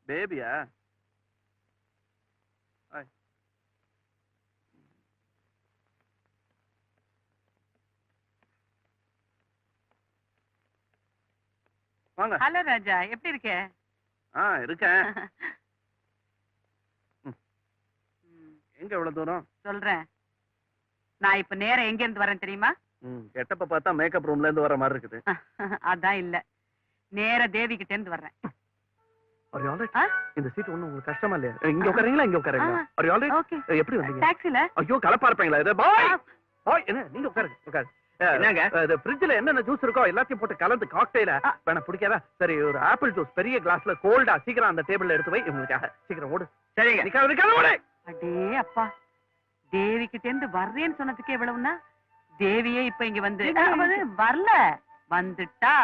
பேபியா? வாங்க. ஹலோ ராஜா, எப்படி இருக்க? இருக்கேன். எங்க இவ்வளவு தூரம்? சொல்றேன். நான் இப்ப நேரம் எங்க இருந்து வரேன் தெரியுமா? கெட்டப்ப பார்த்தா மேக்கப் ரூம்ல இருந்து வர மாதிரி இருக்குது. அதான் இல்ல, நேர தேவி கிட்ட இருந்து வர்றேன். இந்த சீட் ஒண்ணு உங்களுக்கு கஷ்டமா இல்லையா? இங்க உட்காரீங்களா? இங்க உட்காரீங்களா? எப்படி வந்தீங்க? டாக்ஸில. ஐயோ கலப்பா இருப்பீங்களா? இது பாய் பாய். என்ன நீங்க உட்காருங்க, உட்காருங்க. என்னங்க இந்த ஃப்ரிட்ஜ்ல என்னென்ன ஜூஸ் இருக்கோ எல்லாத்தையும் போட்டு கலந்து காக்டெயில வேணா பிடிக்காதா? சரி, ஒரு ஆப்பிள் ஜூஸ் பெரிய கிளாஸ்ல கோல்டா சீக்கிரம் அந்த டேபிள்ல எடுத்து வை. உங்களுக்காக சீக்கிரம் ஓடு. சரிங்க, நிக்காத ஓடு. அடே அப்பா, தேவி கிட்ட இருந்து வர்றேன்னு சொன்னதுக்கு எவ்வளவுன்னா, தேவியே இப்ப இங்க வந்து வரல, வந்துட்டா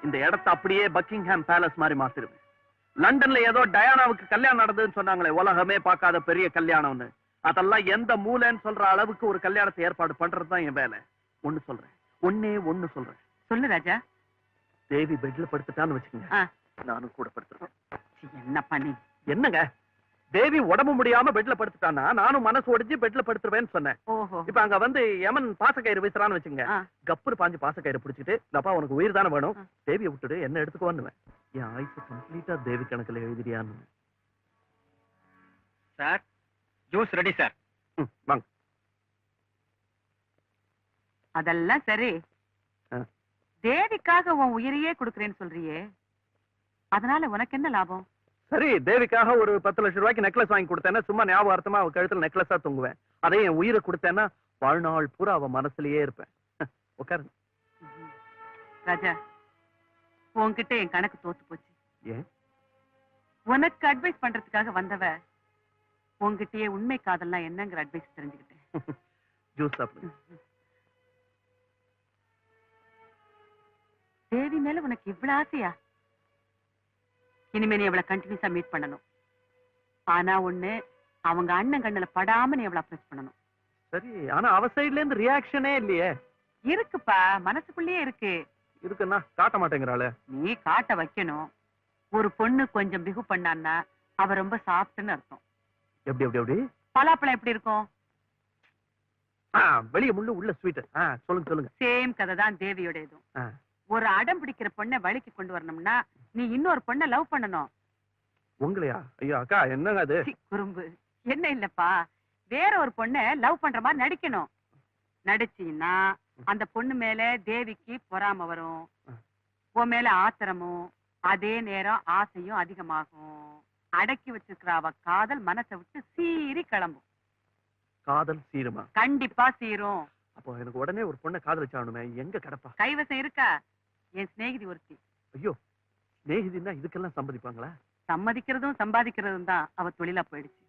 இந்த இடத்தை அப்படியே பக்கிங்ஹாம் பேலஸ் மாதிரி மாத்திருவேன். லண்டன்ல ஏதோ டயானாவுக்கு கல்யாணம் நடந்ததுன்னு சொன்னாங்களே, உலகமே பார்க்காத பெரிய கல்யாணம்னு, அதெல்லாம் எந்த மூலைன்னு சொல்ற அளவுக்கு ஒரு கல்யாணத்தை ஏற்பாடு பண்றதுதான் என் வேலை. ஒண்ணு சொல்றேன், ஒண்ணு சொல்றேன். சொல்லு ராஜா. தேவி பெட்ல படுத்துட்டான்னு வச்சுக்கோங்க, நானும் கூட படுத்துறேன். என்ன பண்ணி? என்னங்க, தேவி உடம்பு முடியாம பெட்ல படுத்துட்டானா நானும் மனசு ஒடிஞ்சு பெட்ல படுத்துருவேன்னு சொன்னேன். இப்ப அங்க வந்து யமன் பாசக்கயிறு வீசுறான்னு வச்சுங்க, கப்புரு பாஞ்சு பாசக்கயிறு பிடிச்சிட்டு, அப்பா உனக்கு உயிர் தானே வேணும், தேவியை விட்டுடு, என்ன எடுத்துக்கோன்னு. என் ஆயுசு கம்ப்ளீட்டா தேவி கணக்குல எழுதிரியான்னு. Sir, juice ready sir. வாங்க. அதெல்லாம் சரி, தேவிக்காக உன் உயிரையே கொடுக்கறேன்னு சொல்றியே, அதனால உனக்கு என்ன லாபம்? சரி, தேவிக்காக ஒரு 10 லட்சம் ரூபாய்க்கு நெக்லஸ் வாங்கி கொடுத்தேன்னா சும்மா ஞாபகார்த்தமா அவ கழுத்துல நெக்லஸா தூங்குவேன். அதே என் உயிரை கொடுத்தேன்னா வாழ்நாள் பூரா அவ மனசுலயே இருப்பேன். உட்காருங்க. ராஜா, உன்கிட்ட என் கணக்கு தோத்து போச்சு. ஏன்? உனக்கு அட்வைஸ் பண்றதுக்காக வந்தவ உன்கிட்டயே உண்மை காதல்லாம் என்னங்கிற அட்வைஸ் தெரிஞ்சுக்கிட்டேன். ஜூஸ் சாப்பிடு. தேவி மேல உனக்கு இவ்வளவு ஆசையா? இனிமே நீ அவளை கண்டினியூஸா மீட் பண்ணணும். ஆனா ஒண்ணு, அவங்க அண்ணன் கண்ணுல படாம நீ அவளை அப்ரோச் பண்ணணும். சரி, ஆனா அவ சைடுல இருந்து ரியாக்ஷனே இல்லையே. இருக்குப்பா, மனசுக்குள்ளேயே இருக்கு. இருக்குன்னா காட்ட மாட்டேங்கிறாளே. நீ காட்ட வைக்கணும். ஒரு பொண்ணு கொஞ்சம் பிகு பண்ணான்னா அவ ரொம்ப சாஃப்ட்னு அர்த்தம். எப்படி எப்படி எப்படி? பலாப்பழம் எப்படி இருக்கும்? வெளிய முள்ளு உள்ள ஸ்வீட். சொல்லுங்க சொல்லுங்க. சேம் கதை தான் தேவியோட இதுவும். ஒரு அடம் பிடிக்கிற பொண்ணை வழிக்கு கொண்டு வரணும்னா நீ இன்னொரு பொண்ணை லவ் பண்ணணும். உங்களையா? ஐயோ அக்கா, என்னங்க அது? குறும்பு என்ன இல்லப்பா, வேற ஒரு பொண்ணை லவ் பண்ற மாதிரி நடிக்கணும். நடிச்சீன்னா அந்த பொண்ணு மேல தேவிக்கு பொறாம வரும், உன் மேல ஆத்திரமும், அதே நேரம் ஆசையும் அதிகமாகும். அடக்கி வச்சிருக்கிற அவ காதல் மனசை விட்டு சீறி கிளம்பும். காதல் சீருமா? கண்டிப்பா சீரும். அப்போ எனக்கு உடனே ஒரு பொண்ணை காதலிச்சானுமே, எங்க கிடப்பா? கைவசம் இருக்கா? என் சிநேகிதி ஒருத்தி. ஐயோ, சிநேகிதின்னா இதுக்கெல்லாம் சம்மதிப்பாங்களா? சம்மதிக்கிறதும் சம்பாதிக்கிறதும் தான் அவ தொழிலா போயிடுச்சு.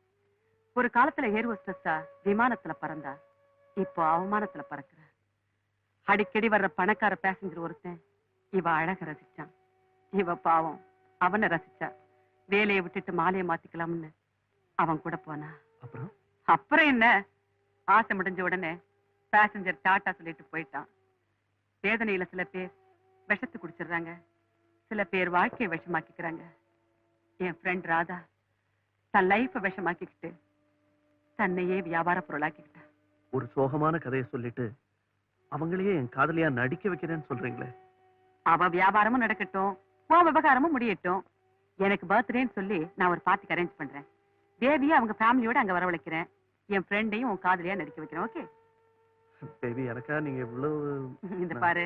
ஒரு காலத்துல ஏர் ஹோஸ்டஸா விமானத்துல பறந்தா, இப்போ அவமானத்துல பறக்குற. அடிக்கடி வர்ற பணக்கார பேசஞ்சர் ஒருத்தன் இவ அழக ரசிச்சான். இவ பாவம் அவனை ரசிச்சா. வேலையை விட்டுட்டு மாலையை மாத்திக்கலாம்னு அவன் கூட போனா. அப்புறம் என்ன, ஆசை முடிஞ்ச உடனே பேசஞ்சர் டாட்டா சொல்லிட்டு போயிட்டான். வேதனையில சில பேர் விஷத்து குடிச்சிடுறாங்க, சில பேர் வாழ்க்கையை விஷமாக்கிக்கிறாங்க. என் ஃப்ரெண்ட் ராதா தன் லைஃப விஷமாக்கிக்கிட்டு தன்னையே வியாபார பொருளாக்கிக்கிட்ட. ஒரு சோகமான கதையை சொல்லிட்டு அவங்களையே என் காதலியா நடிக்க வைக்கிறேன்னு சொல்றீங்களே. அவ வியாபாரமும் நடக்கட்டும், உன் விவகாரமும் முடியட்டும். எனக்கு பர்த்டேன்னு சொல்லி நான் ஒரு பார்ட்டிக்கு அரேஞ்ச் பண்றேன். தேவியை அவங்க ஃபேமிலியோட அங்க வரவழைக்கிறேன். என் ஃப்ரெண்டையும் உன் காதலியா நடிக்க வைக்கிறேன். ஓகே பேபி, எனக்கா நீங்க இவ்வளவு? இந்த பாரு,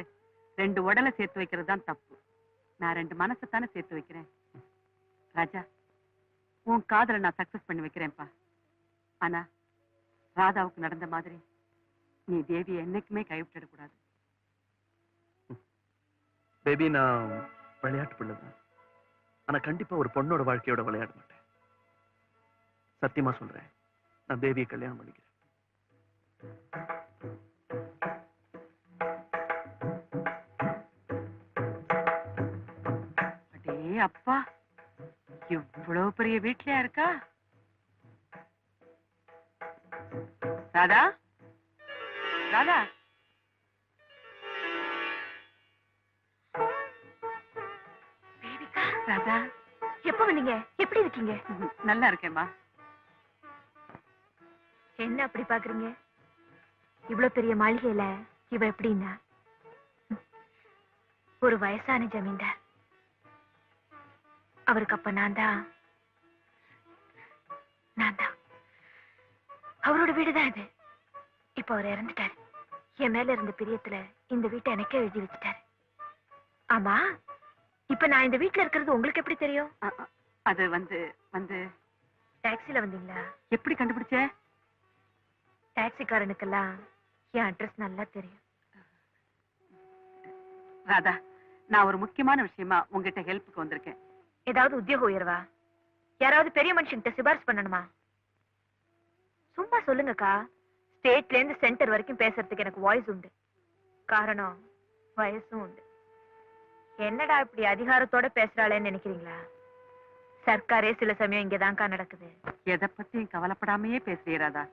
2 உடலை சேர்த்து வைக்கிறது தான் தப்பு. நான் 2 மனசை தானே சேர்த்து வைக்கிறேன். ராஜா, உன் காதலை நான் சக்சஸ் பண்ணி வைக்கிறேன்ப்பா. ஆனா ராதாவுக்கு நடந்த மாதிரி நீ தேவியை என்னைக்குமே கைவிட்டுட கூடாது. பேபி, நான் விளையாட்டு பிள்ளைதான். ஆனா கண்டிப்பா ஒரு பொண்ணோட வாழ்க்கையோட விளையாட மாட்டேன். சத்தியமா சொல்றேன், நான் தேவியை கல்யாணம் பண்ணிக்கிறேன். அடே அப்பா, இவ்வளவு பெரிய வீட்லயா இருக்கா ராதா? ராதா, தேவிகா, ராதா, எப்ப வந்தீங்க? எப்படி இருக்கீங்க? நல்லா இருக்கேம்மா. என்ன அப்படி பாக்குறீங்க? இவ்வளவு பெரிய மாளிகையில இவ எப்படின்னா ஒரு வயசான ஜமீன்தார். அவருக்கு அப்ப நான் தான் அவரோட வீடுதான் இது. இப்ப அவர் இறந்துட்டாரு. என் மேல இருந்த பிரியத்துல இந்த வீட்டை எனக்கே எழுதி வச்சுட்டாரு. ஆமா, இப்ப நான் இந்த வீட்டுல இருக்கிறது உங்களுக்கு எப்படி தெரியும்? அது வந்து வந்து டாக்ஸில வந்தீங்களா? எப்படி கண்டுபிடிச்ச? டாக்ஸிக்காரனுக்கெல்லாம் என் அட்ரஸ் நல்லா தெரியும். ராதா, நான் ஒரு முக்கியமான விஷயமா உங்ககிட்ட ஹெல்ப்புக்கு வந்திருக்கேன். ஏதாவது உத்தியோக உயர்வா? யாராவது பெரிய மனுஷன்கிட்ட சிபாரிசு பண்ணணுமா? சும்மா சொல்லுங்கக்கா. ஸ்டேட்ல இருந்து சென்டர் வரைக்கும் பேசுறதுக்கு எனக்கு வாய்ஸ் உண்டு. காரணம் வயசும் உண்டு. என்னடா இப்படி அதிகாரத்தோட பேசுறாளேன்னு நினைக்கிறீங்களா? சர்க்காரே சில சமயம் இங்கதான்க்கா நடக்குது. எதை பத்தியும் கவலைப்படாமையே பேசுறிய ராதா.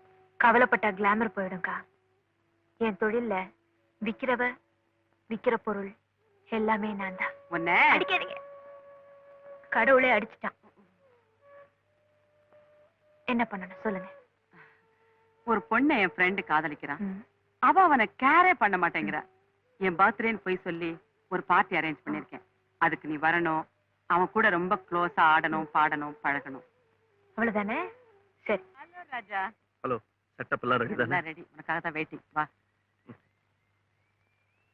கவலைப்பட்டா கிளாமர் போயிடும்க்கா. என் தொழில்ல விக்கிற பொருள் எல்லாமே நான் தான். உன்னை அடிக்காதீங்க. கடவுளே அடிச்சுட்டான். என்ன பண்ணணும் சொல்லுங்க. ஒரு பொண்ணை என் ஃப்ரெண்டு காதலிக்கிறான். ம். அவ அவனை கேரே பண்ண மாட்டேங்கிறா. என் பர்த்டேன்னு போய் சொல்லி ஒரு பார்ட்டி அரேஞ்ச் பண்ணிருக்கேன். அதுக்கு நீ வரணும். அவன் கூட ரொம்ப க்ளோஸா ஆடணும், பாடணும், பழகணும். அவ்வளவுதானே? சரி. ஹலோ ராஜா. ஹலோ, செட்டப் எல்லாம் ரெடி தானே? எல்லாம் ரெடி. உனக்காக தான் வெயிட்டிங். வா.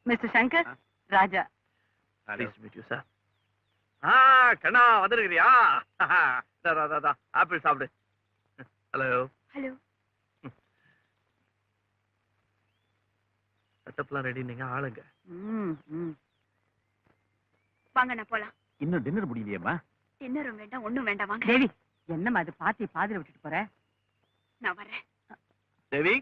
Mister Shankar, Raja. Please meet you sir. கண்ணா வந்திருக்கிறியா? ஆப்பிள் சாப்பிடு. ஹலோ. ஹலோ. செட்டப்லாம் ரெடி. நீங்க ஆளுங்க. வாங்க நான் போலாம். இன்னும் டின்னர் முடியலையேம்மா? டின்னரும் வேண்டாம், ஒண்ணும் வேண்டாம். வாங்க. தேவி, என்னம்மா அது பாத்தி பாதியில விட்டுட்டு போற? நான் வரேன். தேவி,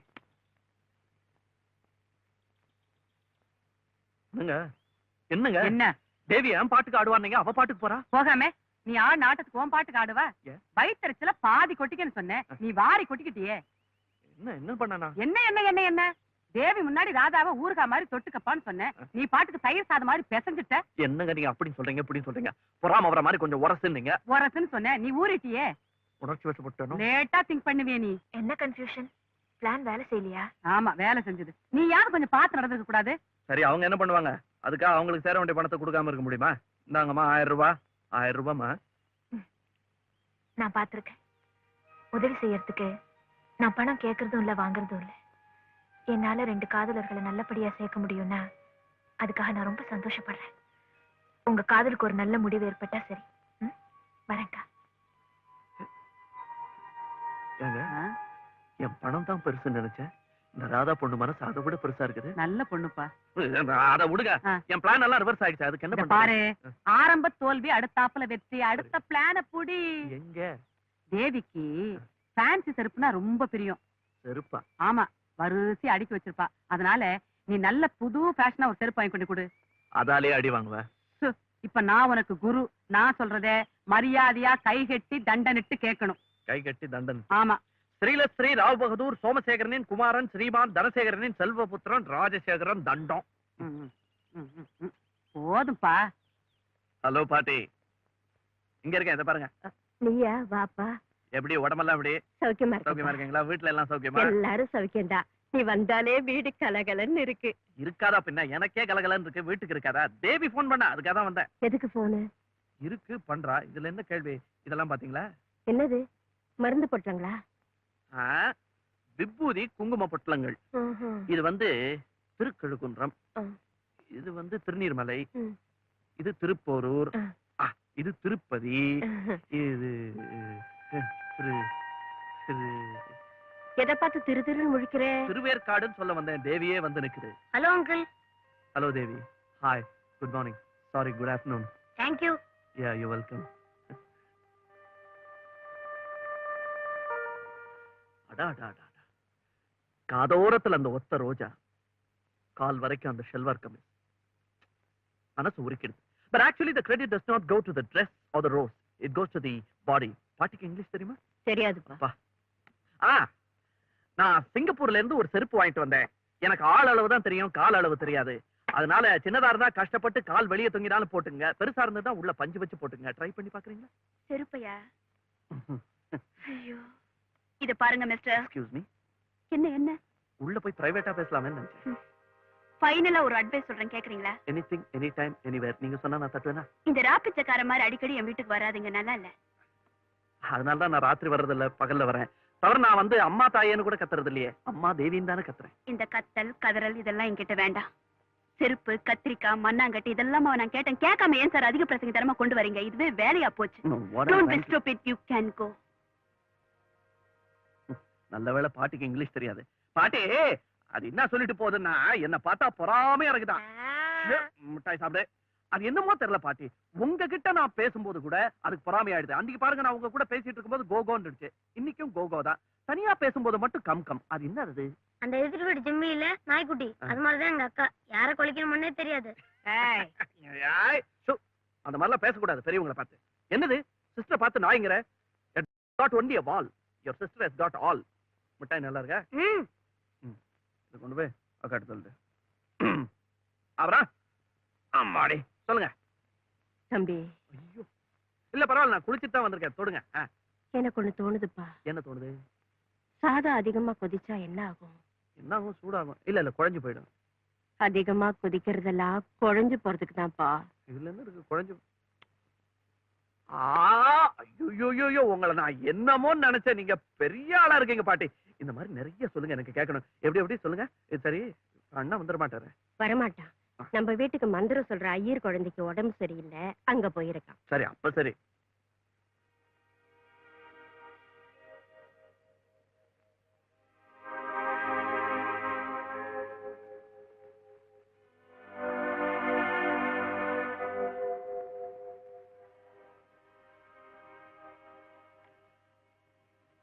என்னங்க என்ன தேவி என் பாட்டுக்கு ஆடுவானீங்க, அவ பாட்டுக்கு போறா? போகாம நீ நாட்டுக்கு உன் பாட்டுக்கு ஆடுவா? ஏன்? வயிற்றுல பாதி கொட்டிக்கன்னு சொன்னேன், நீ வாரி கொட்டிக்கிட்டியே. என்ன பண்ணனா? என்ன என்ன என்ன என்ன தேவி முன்னாடி ராதாவை ஊறுகா மாதிரி தொட்டுக்கப்பான்னு சொன்னேன், நீ பாட்டுக்கு தயிர் சாதம் மாதிரி பெசஞ்சிட்ட. என்னங்க நீங்க அப்படின்னு சொல்றீங்க இப்படின்னு சொல்றீங்க? பொறாம வர மாதிரி கொஞ்சம் உரசுன்னீங்க. உரசுன்னு சொன்னேன், நீ ஊறிட்டியே. உணர்ச்சி வசப்பட்டனும். லேட்டா திங்க் பண்ணுவியே நீ. என்ன கன்ஃபியூஷன்? பிளான் வேலை செய்யலையா? ஆமா, வேலை செஞ்சது. நீ யாரும் கொஞ்சம் பார்த்து நடந்துக்க கூடாது? சரி, அவங்க என்ன பண்ணுவாங்க? அதுக்காக அவங்களுக்கு சேர வேண்டிய பணத்தை கொடுக்காம இருக்க முடியுமா? இந்தாங்கம்மா 1000 ரூபாய். 1000 ரூபாய்மா. நான் பாத்திருக்கேன். உதவி செய்யறதுக்கு நான் பணம் கேட்கறதும் இல்ல, வாங்குறதும் இல்ல. என்னால 2 காதலர்களை நல்லபடியா சேர்க்க முடியும்னா அதுக்காக நான் ரொம்ப சந்தோஷப்படுறேன். உங்க காதலுக்கு ஒரு நல்ல முடிவு ஏற்பட்டா சரி. வரேன்க்கா. ஏங்க, என் பணம் தான் பெருசுன்னு நினைச்சேன். இந்த ராதா பொண்ணு மனசு அதை விட பெருசா இருக்குது. நல்ல பொண்ணுப்பா. அதை விடுங்க. என் பிளான் எல்லாம் ரிவர்ஸ் ஆயிடுச்சு. அதுக்கு என்ன பாரு, பண்றது? ஆரம்ப தோல்வி அடுத்தாப்புல வெற்றி. அடுத்த பிளான புடி. எங்க? தேவிக்கு ஃபேன்சி செருப்புனா ரொம்ப பிரியம். செருப்பா? ஆமா, வரிசை அடுக்கி வச்சிருப்பா. அதனால நீ நல்ல புது ஃபேஷனா ஒரு செருப்பு வாங்கி கொண்டு கொடு. அதாலே அடி வாங்குவேன். இப்ப நான் உனக்கு குரு. நான் சொல்றத மரியாதையா கை கட்டி தண்டனிட்டு கேட்கணும். கை கட்டி தண்டன். ஆமா. ஸ்ரீலஸ்ரீ ராவ் பகதூர் சோமசேகரனின் குமாரன் ஸ்ரீமான் தனசேகரனின் செல்வபுத்திரன் ராஜசேகரன் தண்டம். போதும்பா. ஹலோ பாட்டி, இங்க இருக்கேன். இதை பாருங்க. நீயா? வாப்பா. எப்படி உடம்பெல்லாம் எப்படி? சௌக்கியமா சௌக்கியமா இருக்கீங்களா? வீட்டுல எல்லாம் சௌக்கியமா? எல்லாரும் சௌக்கியம்டா. நீ வந்தாலே வீடு கலகலன்னு இருக்கு. இருக்காதா பின்ன? எனக்கே கலகலன்னு இருக்கு, வீட்டுக்கு இருக்காதா? தேவி போன் பண்ணா, அதுக்காக தான் வந்தேன். எதுக்கு போனு? இருக்கு பண்றா. இதுல என்ன கேள்வி? இதெல்லாம் பாத்தீங்களா? என்னது? மருந்து போட்டாங்களா? விபூதி குங்கும பொட்டலங்கள். இது வந்து திருக்கழுக்குன்றம், இது வந்து திருநீர்மலை, இது திருப்போரூர், இது திருப்பதி, இது எதை பார்த்து திரு திருன்னு முழிக்கிற? திருவேற்காடுன்னு சொல்ல வந்தேன். தேவியே வந்து நிக்குது. Hello uncle. Hello Devi. Hi, good morning. Sorry, good afternoon. Thank you. Ya, you welcome. காதோரத்துல அந்த ஒத்த ரோஜா, கால் வரைக்கும் அந்த ஷெல்வார் கமிஸ் மனசு உருக்கிடுது. But actually the credit does not go to the dress or the rose. It goes to the body. பாட்டிக்கு இங்கிலீஷ் தெரியுமா? தெரியாதுப்பா. நான் சிங்கப்பூர்ல இருந்து ஒரு செருப்பு வாங்கிட்டு வந்தேன். எனக்கு ஆள் அளவு தான் தெரியும், கால் அளவு தெரியாது. அதனால சின்னதா இருந்தா கஷ்டப்பட்டு கால் வெளியே தொங்கினாலும் போட்டுங்க, பெருசா இருந்தா உள்ள பஞ்சு வச்சு போட்டுங்க. ட்ரை பண்ணி பாக்குறீங்களா? செருப்பையா? ஐயோ, இத பாருங்க மிஸ்டர். Excuse me. என்ன என்ன உள்ள போய் பிரைவேட்டா பேசலாமே நினைச்சேன். ஃபைனலா ஒரு அட்வைஸ் சொல்றேன், கேக்குறீங்களா? Anything any time anywhere. நீங்க சொன்னா நான் தட்டுவேனா? இந்த ராப்பிச்சக்கார மாதிரி அடிக்கடி என் வீட்டுக்கு வராதீங்க, நல்லா இல்ல. அதனால தான் நான் ராத்திரி வர்றது இல்ல, பகல்ல வரேன். தவிர நான் வந்து அம்மா தாயேன்னு கூட கத்துறது இல்லையே, அம்மா தேவின்னு தானே கத்துறேன். இந்த கத்தல் கதறல் இதெல்லாம் என்கிட்ட வேண்டாம். செருப்பு, கத்திரிக்காய், மண்ணாங்கட்டி இதெல்லாம் நான் கேட்டேன். கேட்காம ஏன் சார் அதிக பிரசங்க தரமா கொண்டு வரீங்க? இதுவே வேலையா போச்சு. No, what Don't I'm be trying to- stupid, you can go. நல்ல வேளை பாட்டிக்கு இங்கிலீஷ் தெரியாது. பாட்டி அது என்ன சொல்லிட்டு போகுதுன்னா, என்ன பார்த்தா பொறாமையா இருக்குதான். மிட்டாய் சாப்பிடு. அது என்னமோ தெரியல பாட்டி, உங்ககிட்ட நான் பேசும்போது கூட அதுக்கு பொறாமை ஆயிடுது. அன்னைக்கு பாருங்க, நான் உங்க கூட பேசிட்டு இருக்கும்போது கோகோன்னு இருந்துச்சு, இன்னைக்கும் கோகோ தான். தனியா பேசும்போது மட்டும் கம் கம். அது என்ன அது? அந்த எதிர் வீடு ஜிம்மி இல்ல நாய்க்குட்டி, அது மாதிரிதான் எங்க அக்கா. யார கொலைக்கணும்னே தெரியாது. ஏய், சு, அந்த மாதிரிலாம் பேசக்கூடாது பெரியவங்களை பார்த்து. என்னது சிஸ்டர் பார்த்து நாய்ங்கிற? got only a wall, your sister has got all. மிட்டாய் நல்லா இருக்கா? இதை கொண்டு போய் அக்காட்டு சொல்லிட்டு அப்புறம் அம்மாடி சொல்லுங்க. தம்பி, ஐயோ இல்ல பரவாயில்ல, நான் குளிச்சுட்டு தான் வந்திருக்கேன். தொடுங்க. எனக்கு ஒண்ணு தோணுதுப்பா. என்ன தோணுது? சாதம் அதிகமா கொதிச்சா என்ன ஆகும்? என்ன ஆகும்? சூடாகும். இல்ல இல்ல குழஞ்சு போயிடும். அதிகமா கொதிக்கிறதெல்லாம் குழஞ்சு போறதுக்கு தான்ப்பா. இதுல என்ன இருக்கு குழஞ்சு? ஐயோ உங்களை நான் என்னமோ நினைச்சேன். நீங்க பெரிய ஆளா இருக்கீங்க பாட்டி. இந்த மாதிரி நிறைய சொல்லுங்க, எனக்கு கேட்கணும். எப்படி எப்படி சொல்லுங்க. இது சரி, அண்ணா வந்துட மாட்டாரு. வரமாட்டான். நம்ம வீட்டுக்கு மந்திரம் சொல்ற ஐயர் குழந்தைக்கு உடம்பு சரியில்லை, அங்க போயிருக்கான். சரி அப்ப சரி.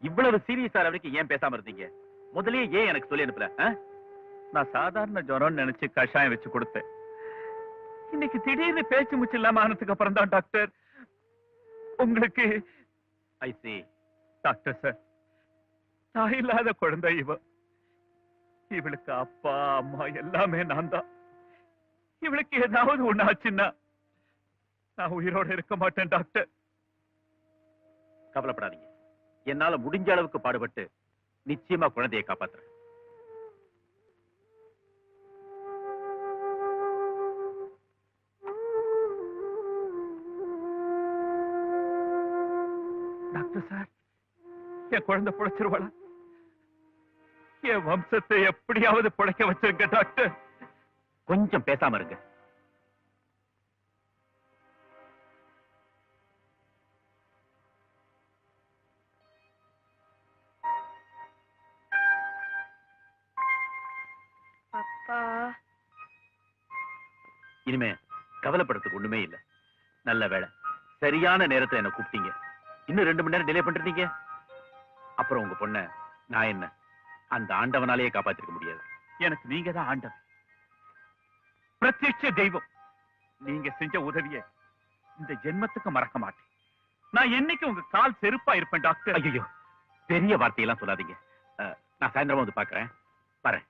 இவ்வளவு சீரியஸா வரைக்கும் ஏன் பேசாம இருந்தீங்க? முதல்லயே ஏன் எனக்கு சொல்லி அனுப்பல? நான் சாதாரண ஜுரம் நினைச்சு கஷாயம் வச்சு கொடுத்தேன். இன்னைக்கு திடீர்னு பேச்சு மூச்சு இல்லாம ஆனதுக்கு அப்புறம் தான் டாக்டர் உங்களுக்கு ஐ see. டாக்டர் சார், தாய் இல்லாத குழந்தை இவ. இவளுக்கு அப்பா அம்மா எல்லாமே நான் தான். இவளுக்கு ஏதாவது ஒண்ணு ஆச்சுன்னா நான் உயிரோட இருக்க மாட்டேன் டாக்டர். கவலைப்படாதீங்க, என்னால முடிஞ்ச அளவுக்கு பாடுபட்டு நிச்சயமா குழந்தையை காப்பாத்துறேன். டாக்டர் சார், என் குழந்தை பிழைச்சிருவாளா? என் வம்சத்தை எப்படியாவது பிழைக்க வச்சிருங்க டாக்டர். கொஞ்சம் பேசாம இருங்க. அப்பா, இனிமே கவலைப்படுறதுக்கு ஒண்ணுமே இல்ல. நல்ல வேளை சரியான நேரத்துல என்ன கூப்பிட்டீங்க. இன்னும் 2 மணி நேரம் டிலே பண்றீங்க. அப்புறம் உங்க பொண்ண நான் என்ன அந்த ஆண்டவனாலேயே காப்பாத்திருக்க முடியாது. எனக்கு நீங்க தான் ஆண்டவன், பிரத்யட்ச தெய்வம். நீங்க செஞ்ச உதவிய இந்த ஜென்மத்துக்கு மறக்க மாட்டேன். நான் என்னைக்கு உங்க கால் செருப்பா இருப்பேன் டாக்டர். ஐயோ, பெரிய வார்த்தையெல்லாம் சொல்லாதீங்க. நான் சாயந்தரமா வந்து பாக்குறேன். வரேன்.